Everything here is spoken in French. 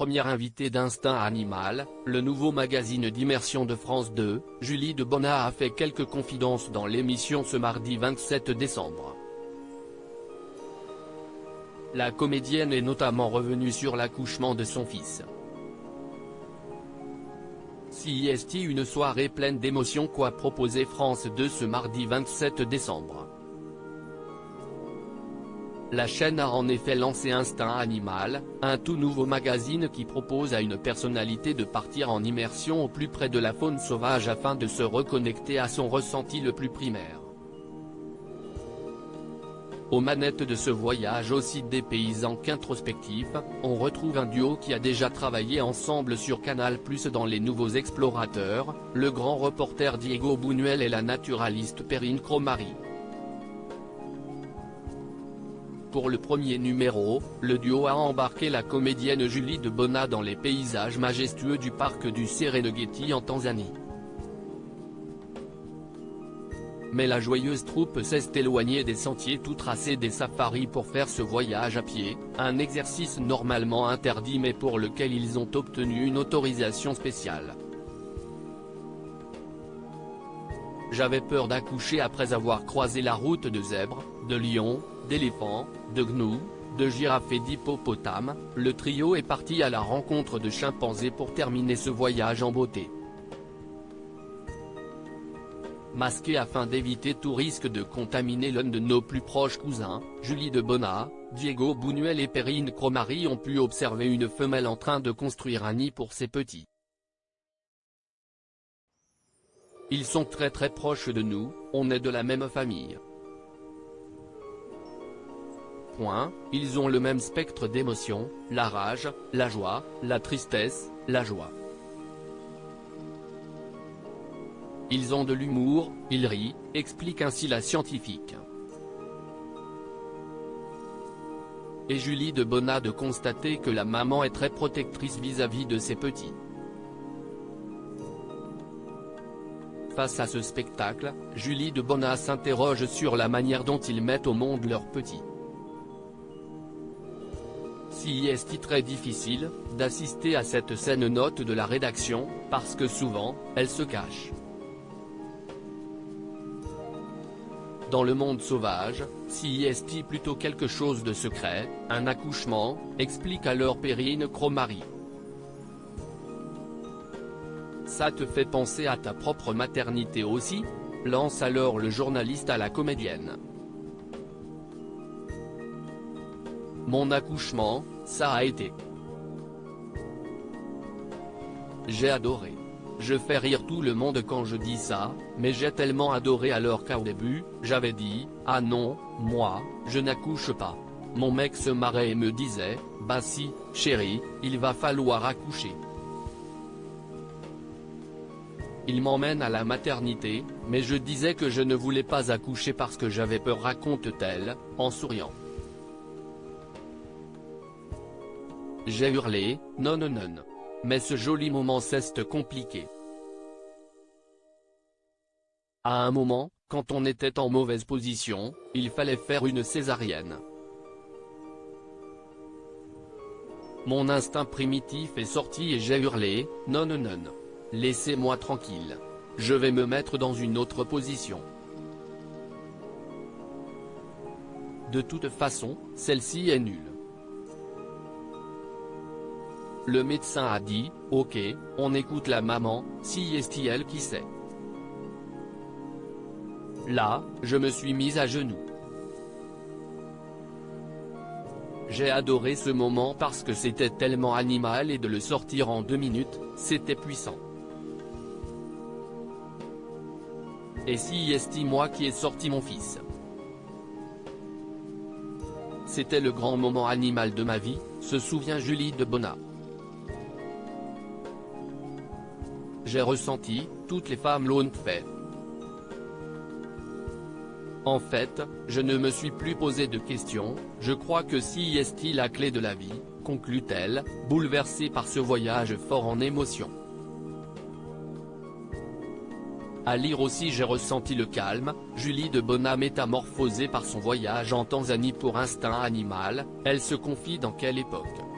première invitée d'Instinct Animal, le nouveau magazine d'immersion de France 2, Julie de Bonnat a fait quelques confidences dans l'émission ce mardi 27 décembre. La comédienne est notamment revenue sur l'accouchement de son fils. CIST, une soirée pleine d'émotions qu'a proposé France 2 ce mardi 27 décembre. La chaîne a en effet lancé Instinct Animal, un tout nouveau magazine qui propose à une personnalité de partir en immersion au plus près de la faune sauvage afin de se reconnecter à son ressenti le plus primaire. Aux manettes de ce voyage aussi dépaysant qu'introspectif, on retrouve un duo qui a déjà travaillé ensemble sur Canal+ dans Les Nouveaux Explorateurs, le grand reporter Diego Buñuel et la naturaliste Perrine Cromary. Pour le premier numéro, le duo a embarqué la comédienne Julie de Bonnat dans les paysages majestueux du parc du Serengeti en Tanzanie. Mais la joyeuse troupe s'est éloignée des sentiers tout tracés des safaris pour faire ce voyage à pied, un exercice normalement interdit mais pour lequel ils ont obtenu une autorisation spéciale. J'avais peur d'accoucher après avoir croisé la route de zèbres, de lions, d'éléphants, de gnous, de girafes et d'hippopotames. Le trio est parti à la rencontre de chimpanzés pour terminer ce voyage en beauté. Masqués afin d'éviter tout risque de contaminer l'un de nos plus proches cousins, Julie de Bonnat, Diego Buñuel et Perrine Cromary ont pu observer une femelle en train de construire un nid pour ses petits. Ils sont très proches de nous, on est de la même famille. Ils ont le même spectre d'émotions, la rage, la joie, la tristesse, la joie. Ils ont de l'humour, ils rient, explique ainsi la scientifique. Et Julie de Bonnat de constater que la maman est très protectrice vis-à-vis de ses petits. Face à ce spectacle, Julie de Bonnat s'interroge sur la manière dont ils mettent au monde leurs petits. Si est très difficile d'assister à cette scène, note de la rédaction, parce que souvent, elle se cache. Dans le monde sauvage, si est plutôt quelque chose de secret, un accouchement, explique alors Perrine Cromary. Ça te fait penser à ta propre maternité aussi ? Lance alors le journaliste à la comédienne. Mon accouchement, ça a été. J'ai adoré. Je fais rire tout le monde quand je dis ça, mais j'ai tellement adoré alors qu'au début, j'avais dit, ah non, moi, je n'accouche pas. Mon mec se marrait et me disait, bah si, chérie, il va falloir accoucher. Il m'emmène à la maternité, mais je disais que je ne voulais pas accoucher parce que j'avais peur, raconte-t-elle, en souriant. J'ai hurlé, non. Mais ce joli moment s'est compliqué. À un moment, quand on était en mauvaise position, il fallait faire une césarienne. Mon instinct primitif est sorti et j'ai hurlé, non. Laissez-moi tranquille. Je vais me mettre dans une autre position. De toute façon, celle-ci est nulle. Le médecin a dit, ok, on écoute la maman, si est-elle qui sait. Là, je me suis mise à genoux. J'ai adoré ce moment parce que c'était tellement animal et de le sortir en 2 minutes, c'était puissant. Et si est moi qui ai sorti mon fils. C'était le grand moment animal de ma vie, se souvient Julie de Bonnat. J'ai ressenti, toutes les femmes l'ont fait. En fait, je ne me suis plus posé de questions, je crois que si est la clé de la vie, conclut-elle, bouleversée par ce voyage fort en émotions. À lire aussi, j'ai ressenti le calme, Julie de Bonnat métamorphosée par son voyage en Tanzanie pour Instinct Animal, elle se confie dans quelle époque.